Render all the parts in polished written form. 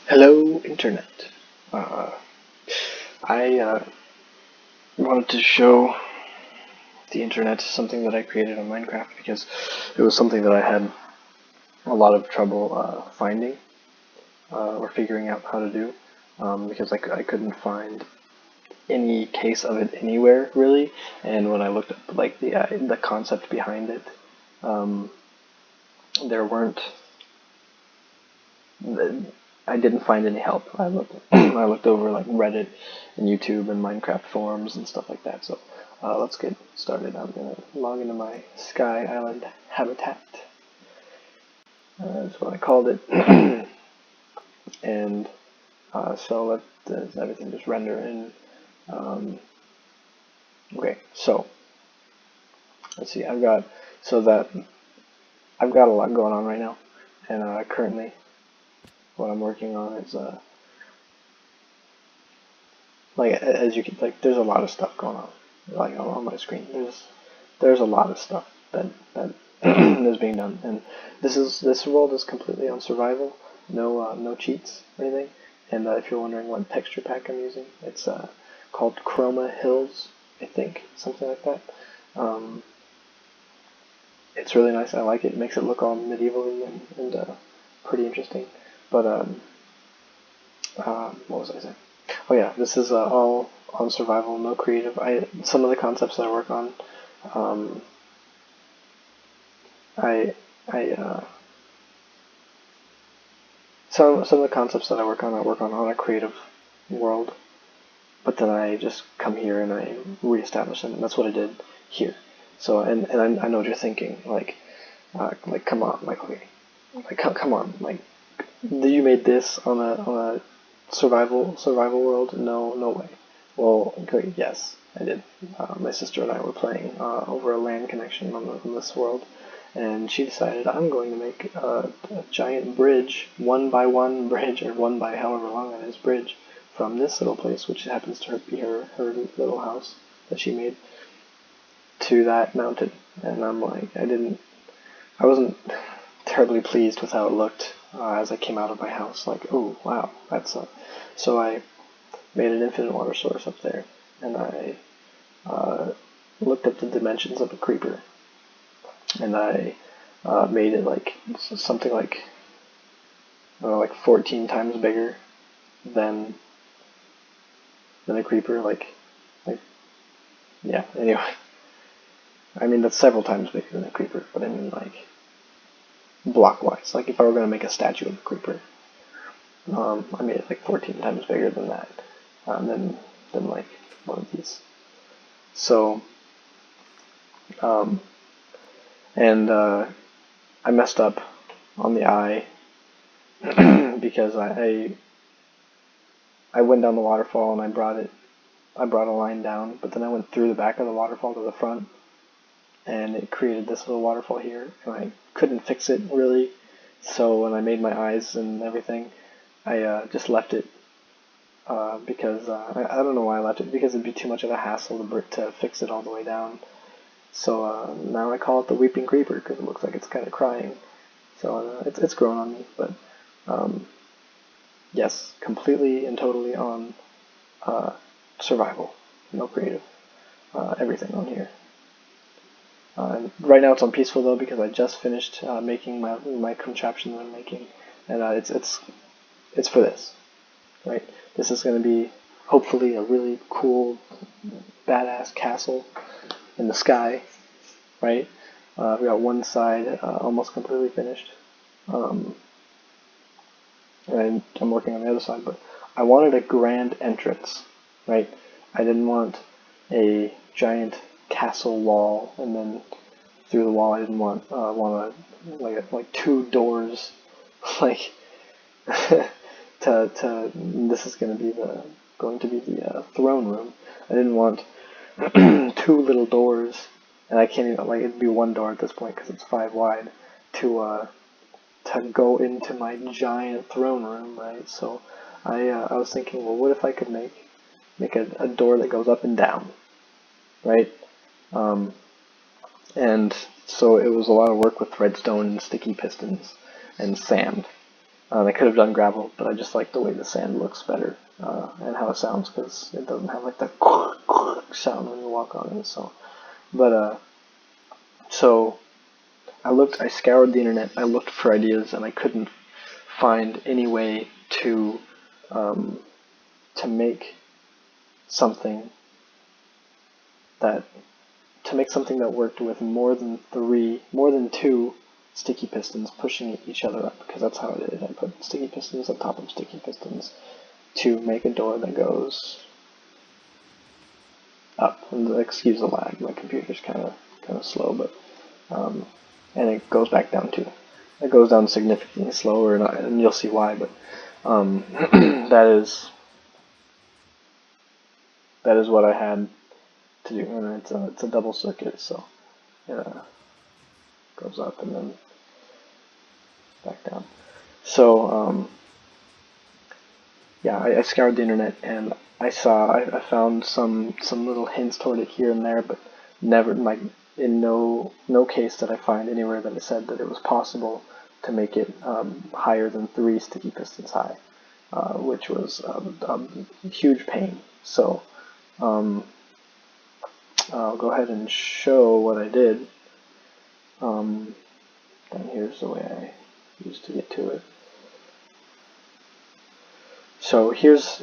Hello, Internet. Uh, I wanted to show the Internet something that I created on Minecraft because it was something that I had a lot of trouble finding or figuring out how to do because I couldn't find any case of it anywhere really, and when I looked up like the concept behind it, um, there weren't. I didn't find any help. I looked I looked over like Reddit and YouTube and Minecraft forums and stuff like that. So let's get started. I'm gonna log into my Sky Island habitat. That's what I called it. And so let everything just render in. Okay, so let's see. I've got a lot going on right now, and currently what I'm working on is like as you can there's a lot of stuff going on like on my screen. There's a lot of stuff that is being done, and this world is completely on survival. No cheats or anything. And if you're wondering what texture pack I'm using, it's called Chroma Hills, I think, something like that. It's really nice. I like it. It makes it look all medieval and pretty interesting. But what was I saying? Oh yeah, this is all on survival, no creative. Some of the concepts that I work on, um, I some of the concepts that I work on a creative world, but then I just come here and I reestablish them, and that's what I did here. So and I know what you're thinking, like come on, like okay, like come on, like you made this on a survival world? No way. Well, great, yes, I did. My sister and I were playing over a LAN connection on this world, and she decided I'm going to make a giant bridge, 1x1 bridge, or 1 by however long it is bridge, from this little place, which happens to be her little house that she made, to that mountain. And I'm like, I wasn't terribly pleased with how it looked as I came out of my house. Like, oh wow, that's so I made an infinite water source up there, and I looked up the dimensions of a creeper, and I made it like something like I don't know, like 14 times bigger than a creeper. Like yeah. Anyway, I mean that's several times bigger than a creeper, but I mean like block-wise. Like if I were going to make a statue of a creeper, I made it like 14 times bigger than that, than like one of these. So, and I messed up on the eye because I went down the waterfall and I brought a line down, but then I went through the back of the waterfall to the front, and it created this little waterfall here, and I couldn't fix it really. So when I made my eyes and everything, I just left it because I don't know why I left it, because it'd be too much of a hassle to fix it all the way down. So now I call it the Weeping Creeper because it looks like it's kind of crying. So it's grown on me, but yes, completely and totally on survival, no creative, everything on here. Right now it's on peaceful though because I just finished making my contraption that I'm making, and it's for this, right? This is going to be hopefully a really cool, badass castle in the sky, right? I've got one side almost completely finished, and I'm working on the other side, but I wanted a grand entrance, right? I didn't want a giant castle wall, and then through the wall I didn't want like two doors, like to this is going to be the throne room. I didn't want two little doors, and I can't even, like, it'd be one door at this point because it's 5 wide to go into my giant throne room, right? So I was thinking, well, what if I could make a door that goes up and down, right? And so it was a lot of work with redstone and sticky pistons and sand. I could have done gravel, but I just like the way the sand looks better and how it sounds, because it doesn't have like that sound when you walk on it. So I scoured the internet, I looked for ideas, and I couldn't find any way um, to make something that worked with more than two sticky pistons pushing each other up, because that's how I did it. I put sticky pistons on top of sticky pistons to make a door that goes up. And excuse the lag, my computer's kind of slow, but and it goes back down too. It goes down significantly slower, and you'll see why. But that is what I had to do, and it's a double circuit, so it goes up and then back down. So yeah, I scoured the internet, and I found some little hints toward it here and there, but never, like, in no case did I find anywhere that it said that it was possible to make it higher than 3 sticky pistons high, which was a huge pain. So I'll go ahead and show what I did. And here's the way I used to get to it. So here's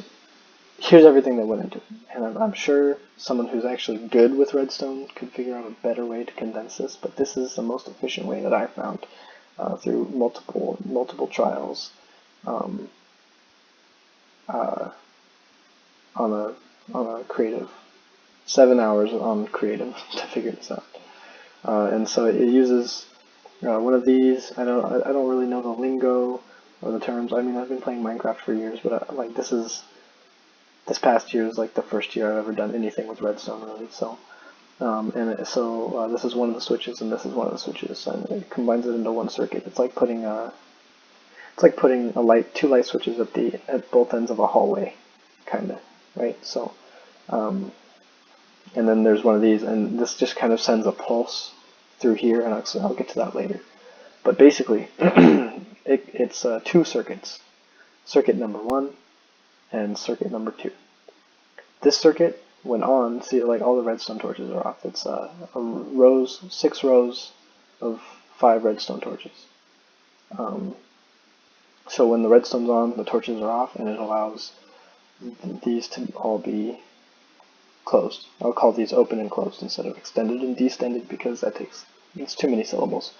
everything that went into it, and I'm sure someone who's actually good with redstone could figure out a better way to condense this, but this is the most efficient way that I found through multiple trials on a creative. 7 hours on creative to figure this out, and so it uses one of these. I don't really know the lingo or the terms. I mean, I've been playing Minecraft for years, but like this past year is like the first year I've ever done anything with redstone, really. So this is one of the switches, and this is one of the switches, and it combines it into one circuit. It's like putting two light switches at both ends of a hallway, kind of, right? So and then there's one of these, and this just kind of sends a pulse through here, and I'll get to that later. But basically, it's 2 circuits. Circuit number 1 and circuit number 2. This circuit, when on, see, like, all the redstone torches are off. It's 6 rows of 5 redstone torches. So when the redstone's on, the torches are off, and it allows these to all be closed. I'll call these open and closed instead of extended and distended, because it's too many syllables.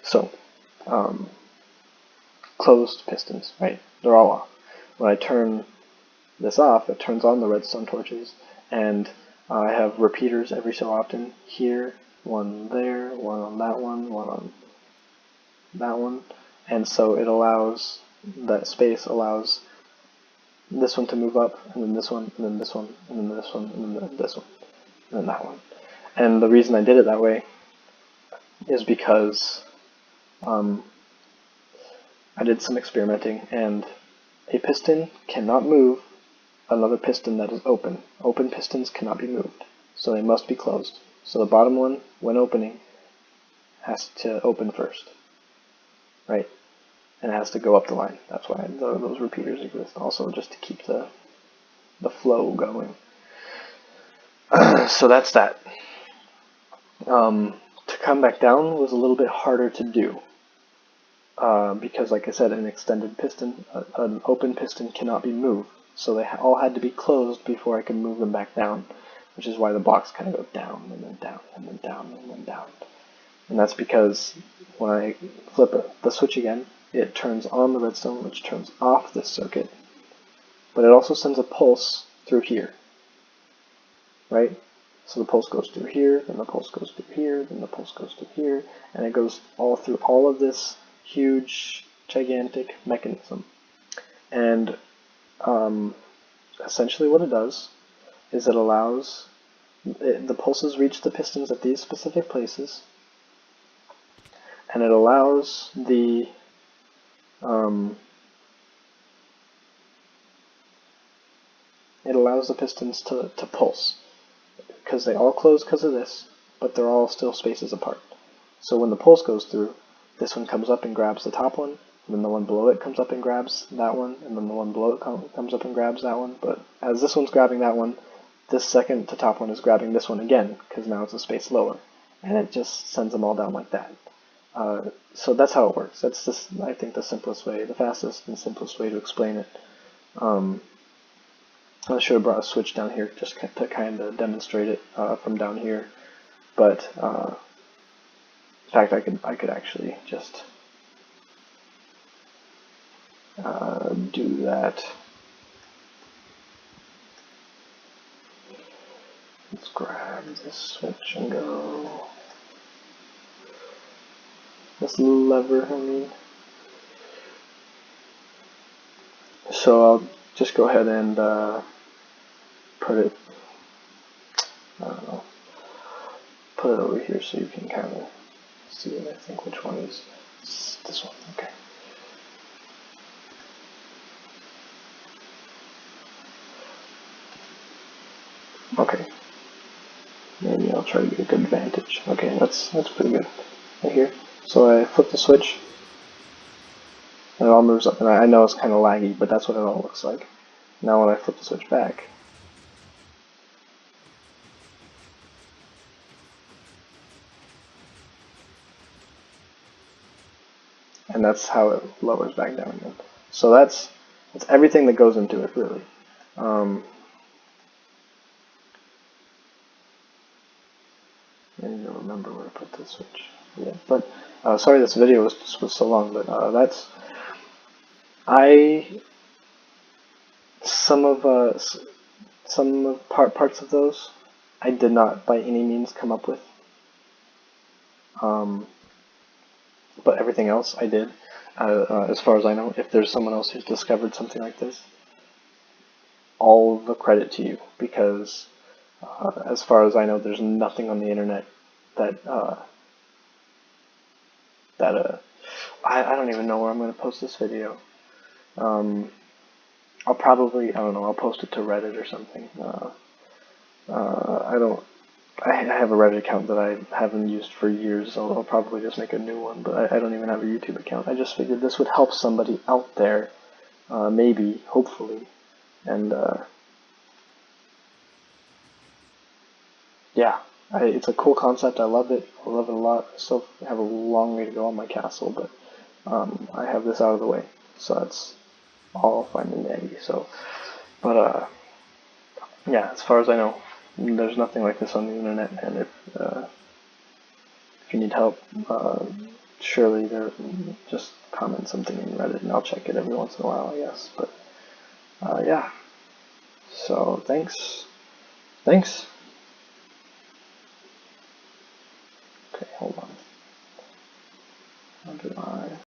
So, closed pistons, right? They're all off. When I turn this off, it turns on the redstone torches, and I have repeaters every so often here, one there, one on that one on that one, and so it allows, that space allows this one to move up, and then this one, and then this one, and then this one, and then this one, and then that one. And the reason I did it that way is because I did some experimenting, and a piston cannot move another piston that is open. Open pistons cannot be moved, so they must be closed. So the bottom one, when opening, has to open first, right? And it has to go up the line. That's why those repeaters exist, also just to keep the flow going. So that's that. To come back down was a little bit harder to do, because, like I said, an extended piston, an open piston cannot be moved. So they all had to be closed before I could move them back down, which is why the blocks kind of go down and then down and then down and then down. And that's because when I flip the switch again, it turns on the redstone, which turns off this circuit, but it also sends a pulse through here, right? So the pulse goes through here, then the pulse goes through here, then the pulse goes through here, and it goes all through all of this huge, gigantic mechanism. And essentially what it does is it allows the pulses reach the pistons at these specific places, and it allows the pistons to pulse, because they all close because of this, but they're all still spaces apart. So when the pulse goes through, this one comes up and grabs the top one, and then the one below it comes up and grabs that one, and then the one below it comes up and grabs that one. But as this one's grabbing that one, this second to top one is grabbing this one again, because now it's a space lower, and it just sends them all down like that. So that's how it works. That's just, I think, the simplest way, the fastest and simplest way to explain it. I should have brought a switch down here just to kind of demonstrate it from down here, but in fact, I could actually just do that. Let's grab this switch and go. This lever, I mean. So I'll just go ahead and put it, I don't know, put it over here so you can kind of see it. I think which one is this one. Okay. Okay. Maybe I'll try to get a good vantage. Okay, that's pretty good. Right here. So I flip the switch, and it all moves up. And I know it's kind of laggy, but that's what it all looks like. Now when I flip the switch back, and that's how it lowers back down again. So that's everything that goes into it, really. Maybe you'll remember where to put the switch. Yeah, but sorry this video was so long, but that's some of parts of those I did not by any means come up with. But everything else I did, as far as I know. If there's someone else who's discovered something like this, all the credit to you, because as far as I know, there's nothing on the internet that I don't even know where I'm going to post this video. I'll probably, I don't know, I'll post it to Reddit or something. I have a Reddit account that I haven't used for years, so I'll probably just make a new one, but I don't even have a YouTube account. I just figured this would help somebody out there, maybe, hopefully, and yeah, it's a cool concept. I love it. I love it a lot. I still have a long way to go on my castle, but I have this out of the way, so that's all fine and dandy. So, but yeah, as far as I know, there's nothing like this on the internet, and if you need help, surely just comment something in Reddit, and I'll check it every once in a while, I guess. But yeah, so thanks. Okay, hold on. How do I?